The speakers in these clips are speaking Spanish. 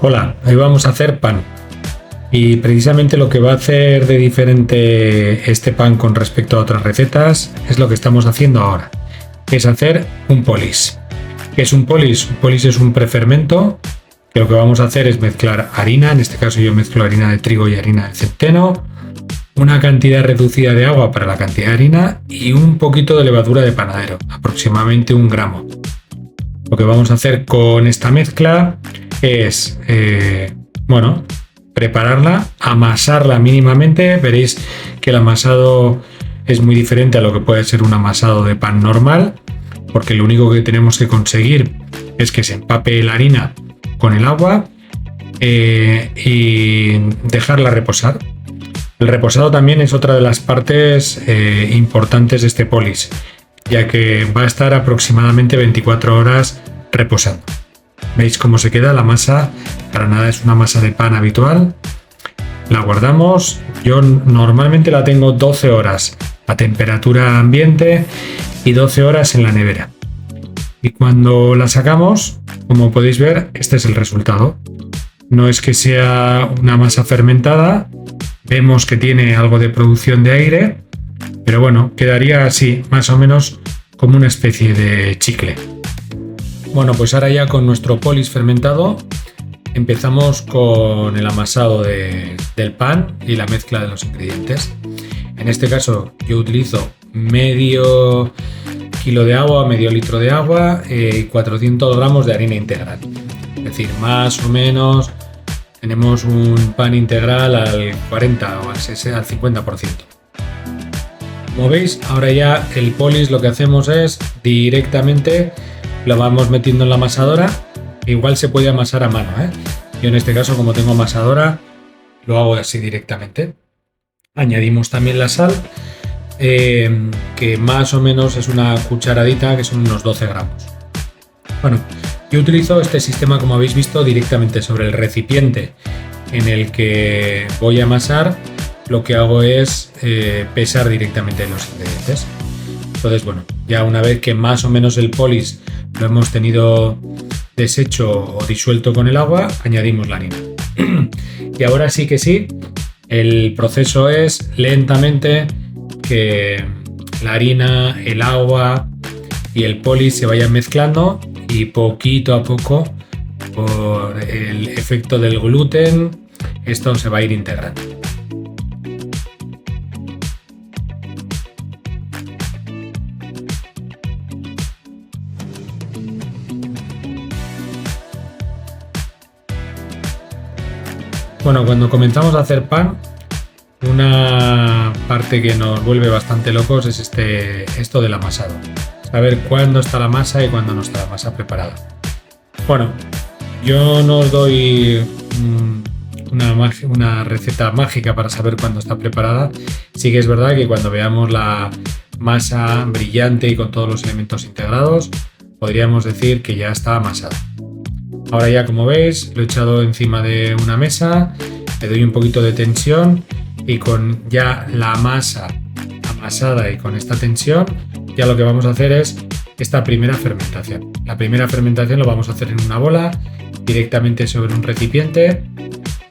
Hola, hoy vamos a hacer pan. Y precisamente lo que va a hacer de diferente este pan con respecto a otras recetas es lo que estamos haciendo ahora. Es hacer un polis. ¿Qué es un polis? Un polis es un prefermento que lo que vamos a hacer es mezclar harina, en este caso yo mezclo harina de trigo y harina de centeno, una cantidad reducida de agua para la cantidad de harina y un poquito de levadura de panadero, aproximadamente 1 gramo. Lo que vamos a hacer con esta mezcla es, prepararla, amasarla mínimamente. Veréis que el amasado es muy diferente a lo que puede ser un amasado de pan normal, porque lo único que tenemos que conseguir es que se empape la harina con el agua y dejarla reposar. El reposado también es otra de las partes importantes de este polis, ya que va a estar aproximadamente 24 horas reposando. ¿Veis cómo se queda la masa? Para nada es una masa de pan habitual. La guardamos. Yo normalmente la tengo 12 horas a temperatura ambiente y 12 horas en la nevera. Y cuando la sacamos, como podéis ver, este es el resultado. No es que sea una masa fermentada. Vemos que tiene algo de producción de aire, pero bueno, quedaría así, más o menos como una especie de chicle. Bueno, pues ahora ya con nuestro polis fermentado empezamos con el amasado del pan y la mezcla de los ingredientes. En este caso yo utilizo medio kilo de agua, medio litro de agua y 400 gramos de harina integral. Es decir, más o menos tenemos un pan integral al 40 o al 50%. Como veis, ahora ya el polis lo que hacemos es directamente lo vamos metiendo en la amasadora. Igual se puede amasar a mano, Yo en este caso, como tengo amasadora, lo hago así directamente. Añadimos también la sal, que más o menos es una cucharadita, que son unos 12 gramos. Bueno, yo utilizo este sistema, como habéis visto, directamente sobre el recipiente en el que voy a amasar. Lo que hago es pesar directamente los ingredientes. Entonces, bueno, ya una vez que más o menos el polis lo hemos tenido deshecho o disuelto con el agua, añadimos la harina. Y ahora sí que sí, el proceso es lentamente que la harina, el agua y el polis se vayan mezclando y poquito a poco, por el efecto del gluten, esto se va a ir integrando. Bueno, cuando comenzamos a hacer pan, una parte que nos vuelve bastante locos es esto del amasado. Saber cuándo está la masa y cuándo no está la masa preparada. Bueno, yo no os doy una receta mágica para saber cuándo está preparada. Sí que es verdad que cuando veamos la masa brillante y con todos los elementos integrados, podríamos decir que ya está amasada. Ahora ya, como veis, lo he echado encima de una mesa, le doy un poquito de tensión y con ya la masa amasada y con esta tensión, ya lo que vamos a hacer es esta primera fermentación. La primera fermentación lo vamos a hacer en una bola, directamente sobre un recipiente,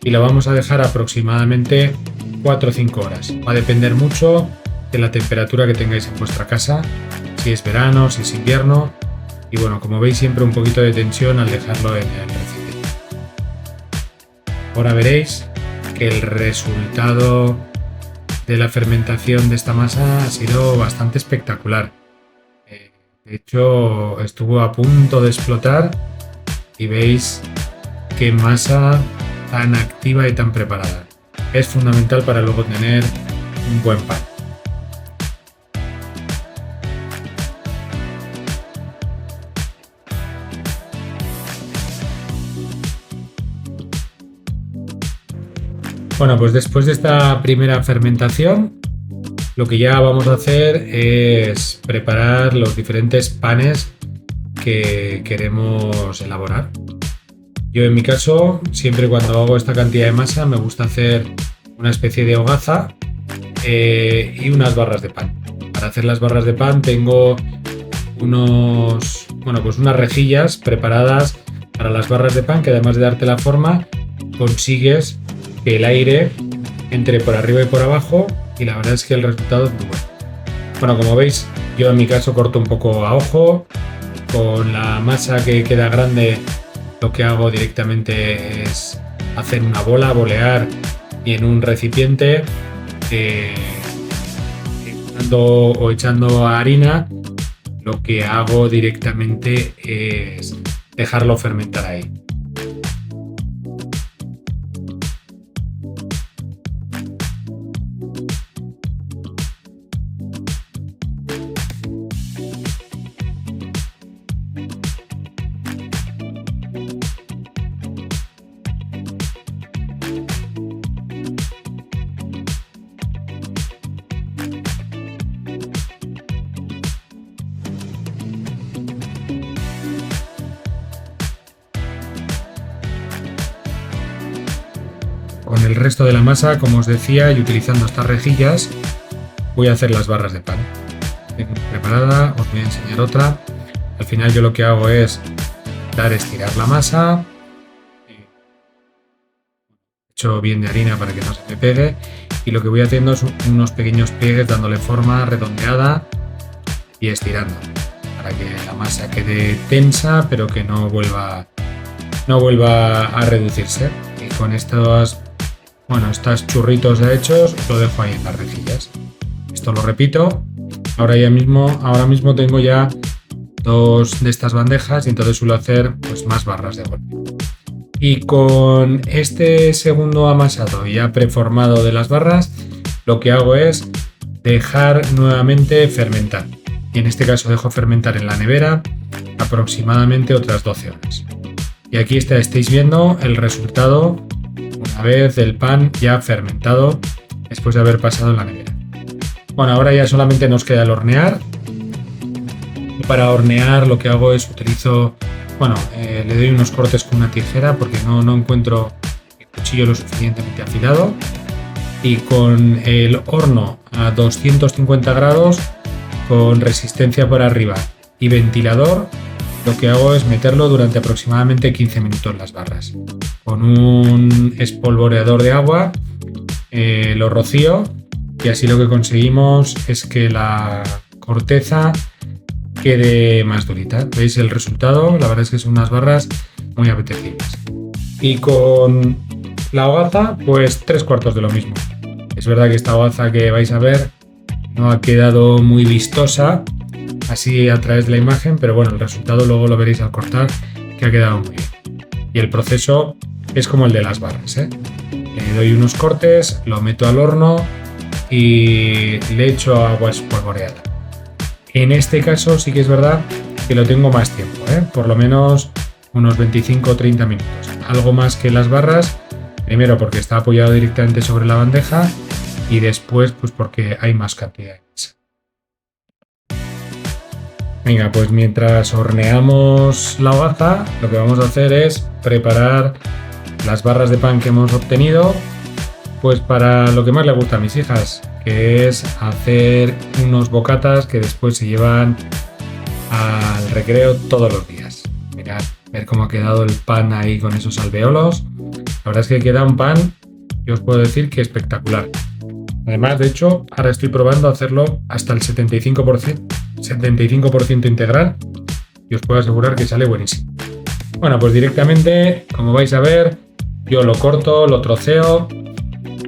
y lo vamos a dejar aproximadamente 4 o 5 horas. Va a depender mucho de la temperatura que tengáis en vuestra casa, si es verano, si es invierno. Y bueno, como veis, siempre un poquito de tensión al dejarlo en el recipiente. Ahora veréis que el resultado de la fermentación de esta masa ha sido bastante espectacular. De hecho, estuvo a punto de explotar y veis qué masa tan activa y tan preparada. Es fundamental para luego tener un buen pan. Bueno, pues después de esta primera fermentación, lo que ya vamos a hacer es preparar los diferentes panes que queremos elaborar. Yo, en mi caso, siempre cuando hago esta cantidad de masa, me gusta hacer una especie de hogaza y unas barras de pan. Para hacer las barras de pan tengo unas rejillas preparadas para las barras de pan, que además de darte la forma, consigues que el aire entre por arriba y por abajo, y la verdad es que el resultado es muy bueno. Bueno, como veis, yo en mi caso corto un poco a ojo. Con la masa que queda grande, lo que hago directamente es hacer una bola, bolear, y en un recipiente echando harina, lo que hago directamente es dejarlo fermentar ahí. Con el resto de la masa, como os decía, y utilizando estas rejillas, voy a hacer las barras de pan. Tengo preparada, os voy a enseñar otra. Al final yo lo que hago es estirar la masa, echo bien de harina para que no se me pegue, y lo que voy haciendo es unos pequeños pliegues dándole forma redondeada y estirando para que la masa quede tensa pero que no vuelva a reducirse. Y con estos churritos ya hechos lo dejo ahí en las rejillas. Esto lo repito. Ahora mismo tengo ya 2 de estas bandejas y entonces suelo hacer pues más barras de golpe. Y con este segundo amasado ya preformado de las barras, lo que hago es dejar nuevamente fermentar. Y en este caso dejo fermentar en la nevera aproximadamente otras 12 horas. Y aquí estáis viendo el resultado una vez el pan ya fermentado después de haber pasado en la nevera. Bueno, ahora ya solamente nos queda el hornear. Y para hornear lo que hago es le doy unos cortes con una tijera porque no encuentro el cuchillo lo suficientemente afilado. Y con el horno a 250 grados con resistencia por arriba y ventilador, lo que hago es meterlo durante aproximadamente 15 minutos las barras. Con un espolvoreador de agua lo rocío y así lo que conseguimos es que la corteza quede más durita. ¿Veis el resultado? La verdad es que son unas barras muy apetecibles. Y con la hogaza, pues 3/4 de lo mismo. Es verdad que esta hogaza que vais a ver no ha quedado muy vistosa así a través de la imagen, pero bueno, el resultado luego lo veréis al cortar, que ha quedado muy bien. Y el proceso es como el de las barras, Le doy unos cortes, lo meto al horno y le echo agua espolvoreada. En este caso sí que es verdad que lo tengo más tiempo, por lo menos unos 25 o 30 minutos. Algo más que las barras, primero porque está apoyado directamente sobre la bandeja y después pues porque hay más cantidad de masa. Venga, pues mientras horneamos la hogaza, lo que vamos a hacer es preparar las barras de pan que hemos obtenido, pues para lo que más le gusta a mis hijas, que es hacer unos bocatas que después se llevan al recreo todos los días. Mirad, ver cómo ha quedado el pan ahí con esos alveolos. La verdad es que queda un pan, yo os puedo decir que espectacular. Además, de hecho, ahora estoy probando hacerlo hasta el 75% integral y os puedo asegurar que sale buenísimo. Bueno, pues directamente, como vais a ver, yo lo corto, lo troceo,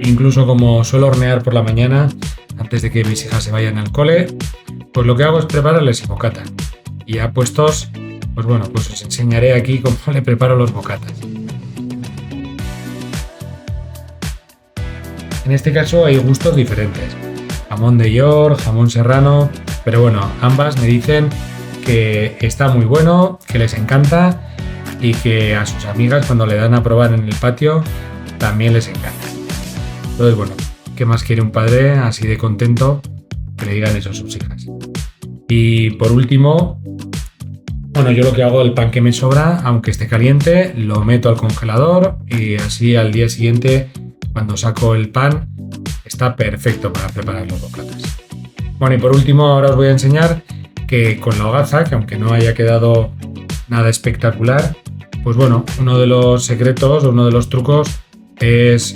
incluso como suelo hornear por la mañana antes de que mis hijas se vayan al cole, pues lo que hago es prepararles el bocata. Y ya puestos, pues bueno, pues os enseñaré aquí cómo le preparo los bocatas. En este caso hay gustos diferentes, jamón de York, jamón serrano, pero bueno, ambas me dicen que está muy bueno, que les encanta y que a sus amigas cuando le dan a probar en el patio también les encanta. Entonces bueno, ¿qué más quiere un padre así de contento que le digan eso a sus hijas? Y por último, bueno, yo lo que hago, el pan que me sobra, aunque esté caliente, lo meto al congelador y así al día siguiente, cuando saco el pan, está perfecto para preparar los bocatas. Bueno, y por último, ahora os voy a enseñar que con la hogaza, que aunque no haya quedado nada espectacular, pues bueno, uno de los secretos o uno de los trucos es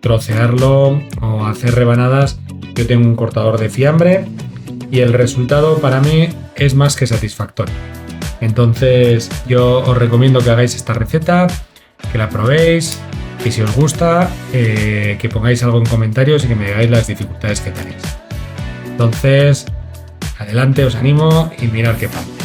trocearlo o hacer rebanadas. Yo tengo un cortador de fiambre y el resultado para mí es más que satisfactorio. Entonces yo os recomiendo que hagáis esta receta, que la probéis, que si os gusta, que pongáis algo en comentarios y que me digáis las dificultades que tenéis. Entonces, adelante, os animo y mirad qué pasa.